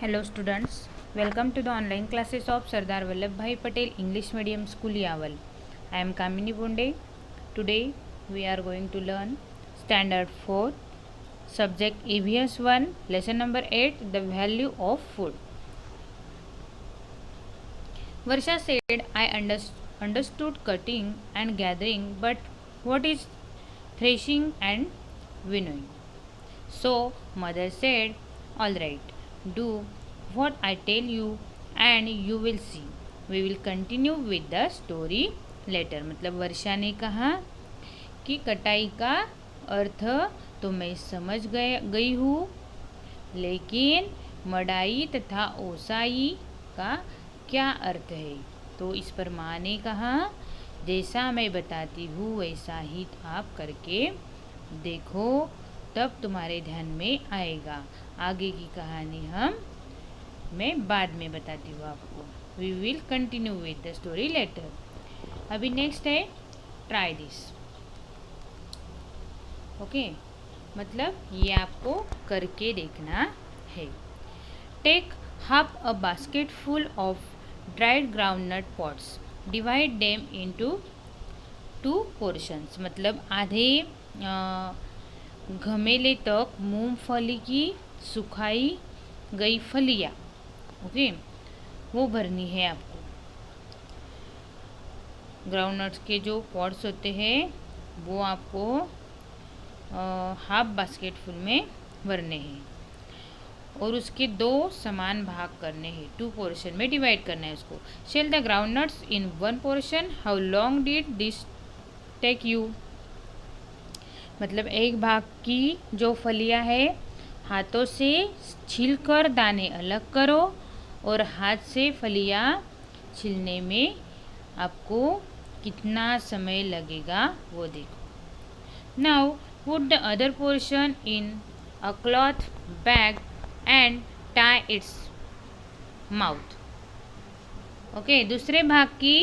Hello students, welcome to the online classes of Sardar Vallabhbhai Patel English Medium School Yaval. I am Kamini Bonde. Today we are going to learn Standard 4, Subject EVS 1, Lesson number 8, The Value of Food. Varsha said, I understood cutting and gathering, but what is threshing and winnowing? So mother said, all right, do what I tell you and you will see. We will continue with the story later. मतलब वर्षा ने कहा कि कटाई का अर्थ तो मैं समझ गई हूँ, लेकिन मड़ाई तथा ओसाई का क्या अर्थ है? तो इस पर माँ ने कहा, जैसा मैं बताती हूँ वैसा ही आप करके देखो, तब तुम्हारे ध्यान में आएगा। आगे की कहानी मैं बाद में बताती हूँ आपको। We will continue with the story later. अभी नेक्स्ट है ट्राई दिस। ओके, मतलब ये आपको करके देखना है। Take half a basket full of dried groundnut pods, divide them into 2 portions. मतलब आधे घमेले तक मूंगफली की सुखाई गई फलियाँ, ओके, वो भरनी है आपको। ग्राउंडनट्स के जो पॉट्स होते हैं वो आपको हाफ बास्केट फुल में भरने हैं और उसके 2 समान भाग करने हैं, 2 पोर्शन में डिवाइड करना है उसको। Shell the groundnuts in 1 portion, how long did this take you? मतलब एक भाग की जो फलियां है हाथों से छीलकर दाने अलग करो और हाथ से फलियां छीलने में आपको कितना समय लगेगा वो देखो। Now put the other portion in a cloth bag and tie its mouth. Okay, दूसरे भाग की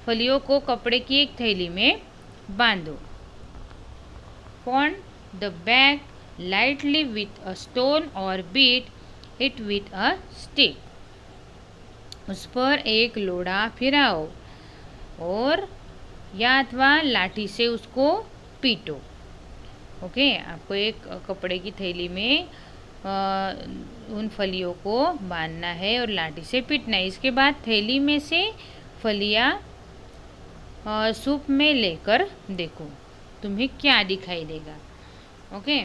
फलियों को कपड़े की एक थैली में बांधो। Pond the bag lightly with a stone or beat it with a stick. उस पर एक लोढ़ा फिराओ और या अथवा लाठी से उसको पीटो। ओके, आपको एक कपड़े की थैली में उन फलियों को बांधना है और लाठी से पीटना है। इसके बाद थैली में से फलियाँ सूप में लेकर देखो तुम्हें क्या दिखाई देगा। Okay,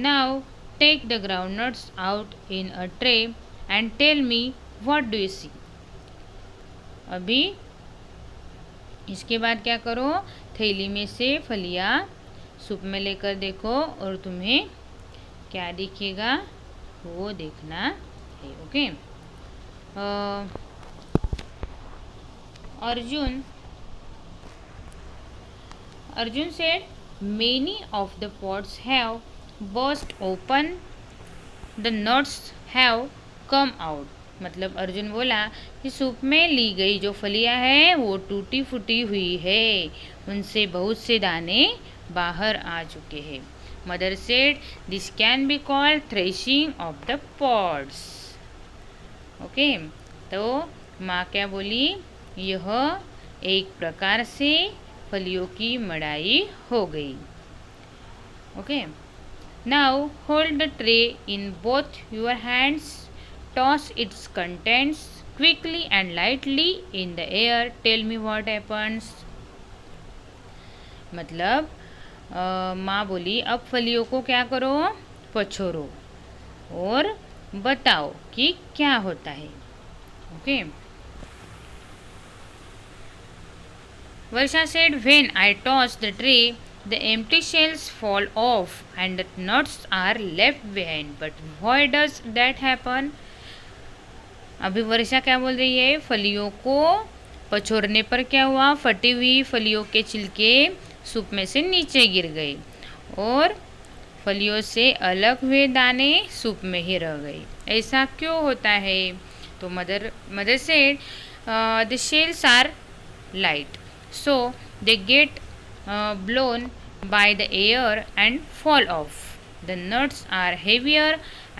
now take the groundnuts out in a tray and tell me what do you see. अभी इसके बाद क्या करो, थैली में से फलियाँ सूप में लेकर देखो और तुम्हें क्या दिखेगा वो देखना है। Okay, Arjun said, many of the pots have burst open, the nuts have come out. मतलब अर्जुन बोला कि सूप में ली गई जो फलियां हैं वो टूटी फूटी हुई है, उनसे बहुत से दाने बाहर आ चुके हैं। Mother said, this can be called threshing of the pots. Okay, तो माँ क्या बोली, यह एक प्रकार से फलियों की मड़ाई हो गई। Okay, now hold the tray in both your hands, toss its contents quickly and lightly in the air, tell me what happens. मतलब माँ बोली, अब फलियों को क्या करो, पछोरो और बताओ कि क्या होता है। Okay, Varsha said, when I toss the tray, the empty shells fall off and the nuts are left behind. But why does that happen? अभी वर्षा क्या बोल रही है, फलियों को पछोरने पर क्या हुआ, फटी हुई फलियों के छिलके सूप में से नीचे गिर गए और फलियों से अलग हुए दाने सूप में ही रह गए। ऐसा क्यों होता है? तो mother said, the shells are light, so they get blown by the air and fall off. The nuts are heavier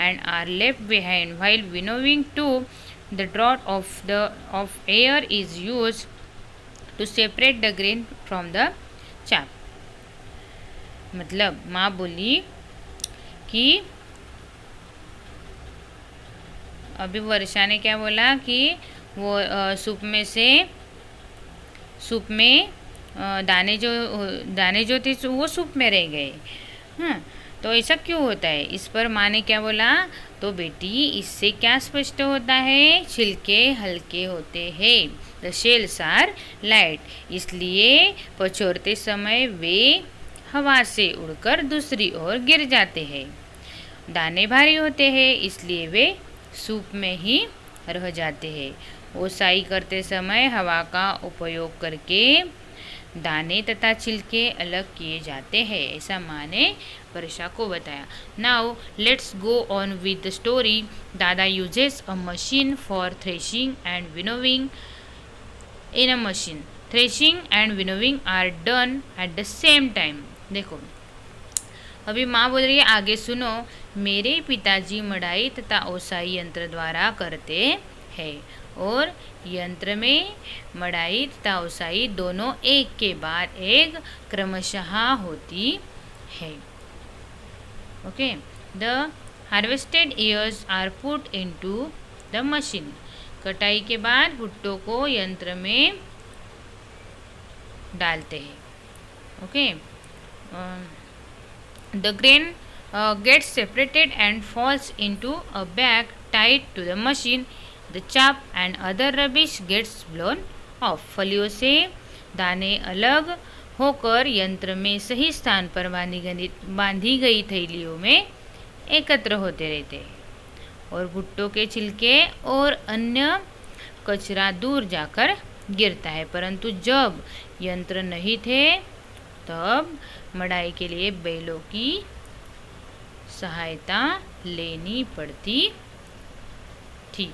and are left behind. While winnowing too, the draught of air is used to separate the grain from the chaff. मतलब माँ बोली कि अभी वर्षा ने क्या बोला कि वो सूप में दाने जो थे वो सूप में रह गए। हाँ, तो ऐसा क्यों होता है? इस पर माँ ने क्या बोला? तो बेटी इससे क्या स्पष्ट होता है? छिलके हल्के होते हैं, द शेल्स आर लाइट, इसलिए पछोरते समय वे हवा से उड़कर दूसरी ओर गिर जाते हैं। दाने भारी होते हैं, इसलिए वे सूप में ही रह जाते हैं। ओसाई करते समय हवा का उपयोग करके दाने तथा छिलके अलग किए जाते हैं, ऐसा माँ ने वर्षा को बताया। Now let's go on with the story. दादा uses a machine for threshing and winnowing. In a machine threshing and winnowing are done at the same time. देखो अभी माँ बोल रही है, आगे सुनो। मेरे पिताजी मड़ाई तथा ओसाई यंत्र द्वारा करते हैं, और यंत्र में मड़ाई तथा ओसाई दोनों एक के बाद एक क्रमशः होती है। Okay, the harvested ears are put into the machine. कटाई के बाद भुट्टो को यंत्र में डालते हैं। Okay, the grain gets separated and falls into a bag tied to the machine. The chaff and other rubbish gets blown off. फलियों से दाने अलग होकर यंत्र में सही स्थान पर बांधी गई थैलियों में एकत्र होते रहते हैं, और भुट्टो के छिलके और अन्य कचरा दूर जाकर गिरता है। परंतु जब यंत्र नहीं थे तब मड़ाई के लिए बैलों की सहायता लेनी पड़ती थी।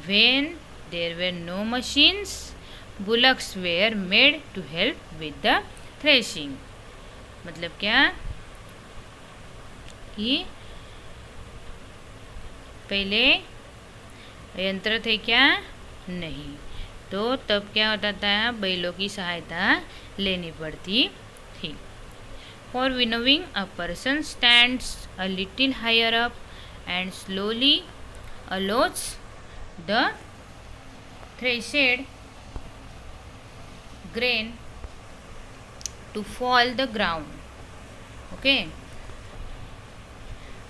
When there were no machines, bullocks were made to help with the threshing. मतलब क्या कि पहले यंत्र थे क्या? नहीं, तो तब क्या होता था? बैलों की सहायता लेनी पड़ती थी। For winnowing, a person stands a little higher up and slowly allows the threshed grain to fall the ground. Okay,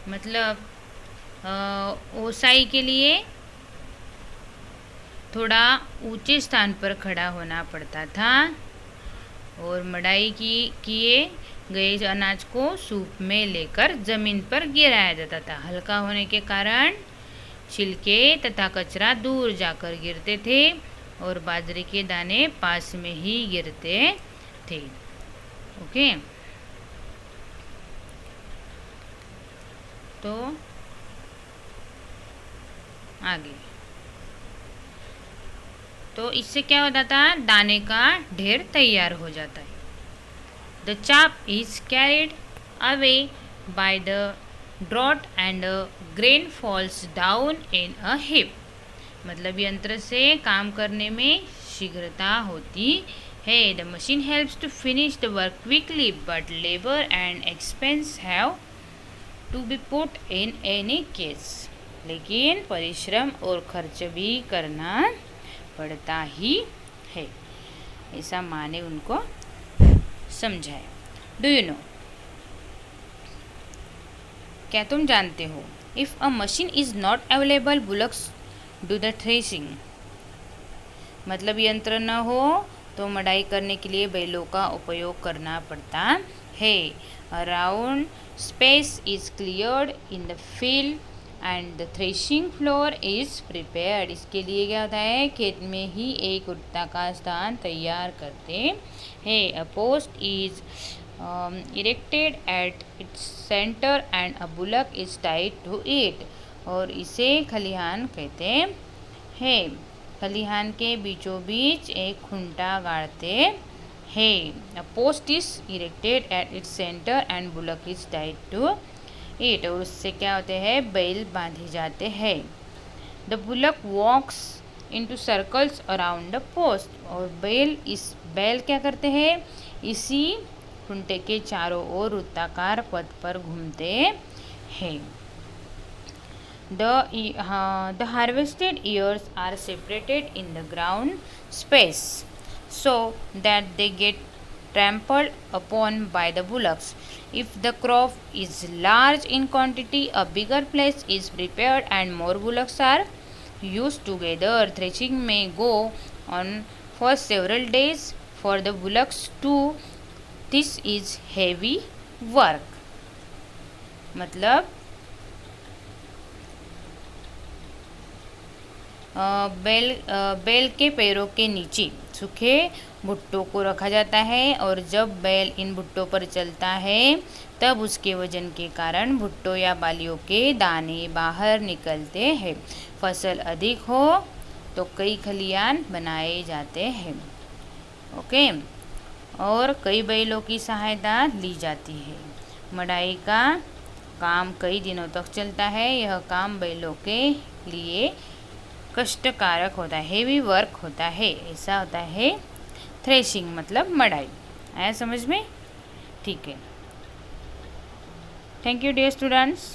मतलब ओसाई के लिए थोड़ा ऊंचे स्थान पर खड़ा होना पड़ता था, और मड़ाई किए गए अनाज को सूप में लेकर जमीन पर गिराया जाता था। हल्का होने के कारण छिलके तथा कचरा दूर जाकर गिरते थे, और बाजरे के दाने पास में ही गिरते थे। ओके, तो आगे तो इससे क्या होता था? दाने का ढेर तैयार हो जाता है। The chaff is carried away by the draught and grain falls down in a heap. मतलब यंत्र से काम करने में शीघ्रता होती है। The machine helps to finish the work quickly, but labor and expense have to be put in any case. लेकिन परिश्रम और खर्च भी करना पड़ता ही है, ऐसा माँ ने उनको समझाए। डू यू नो, क्या तुम जानते हो? If a machine is not available, bullocks do the threshing. मतलब यंत्र न हो तो मड़ाई करने के लिए बैलों का उपयोग करना पड़ता है। Around space is cleared in the field and the threshing floor is prepared. इसके लिए क्या होता है? खेत में ही एक वृत्ताकार स्थान तैयार करते हैं। A post is erected at its centre and a bullock is tied to it. और इसे खलिहान कहते हैं। खलिहान के बीचों बीच एक खुंटा गाड़ते हैं। A post is erected at its centre and bullock is tied to it, और उससे क्या होते हैं, बैल बांधे जाते हैं। The bullock walks into circles around the post, और बैल क्या करते हैं, इसी खूंटे के चारों ओर वृत्ताकार पथ पर घूमते हैं। The harvested ears are separated in the ground space so that they get trampled upon by the bullocks. If the crop is large in quantity, a bigger place is prepared and more bullocks are used together. Threshing may go on for several days for the bullocks too. This is heavy work. मतलब बैल के पैरों के नीचे सूखे भुट्टों को रखा जाता है, और जब बैल इन भुट्टों पर चलता है तब उसके वजन के कारण भुट्टों या बालियों के दाने बाहर निकलते हैं। फसल अधिक हो तो कई खलियान बनाए जाते हैं। ओके, और कई बैलों की सहायता ली जाती है। मड़ाई का काम कई दिनों तक चलता है। यह काम बैलों के लिए कष्टकारक होता है, हेवी वर्क होता है। ऐसा होता है थ्रेशिंग मतलब मड़ाई। आया समझ में? ठीक है। Thank you dear students.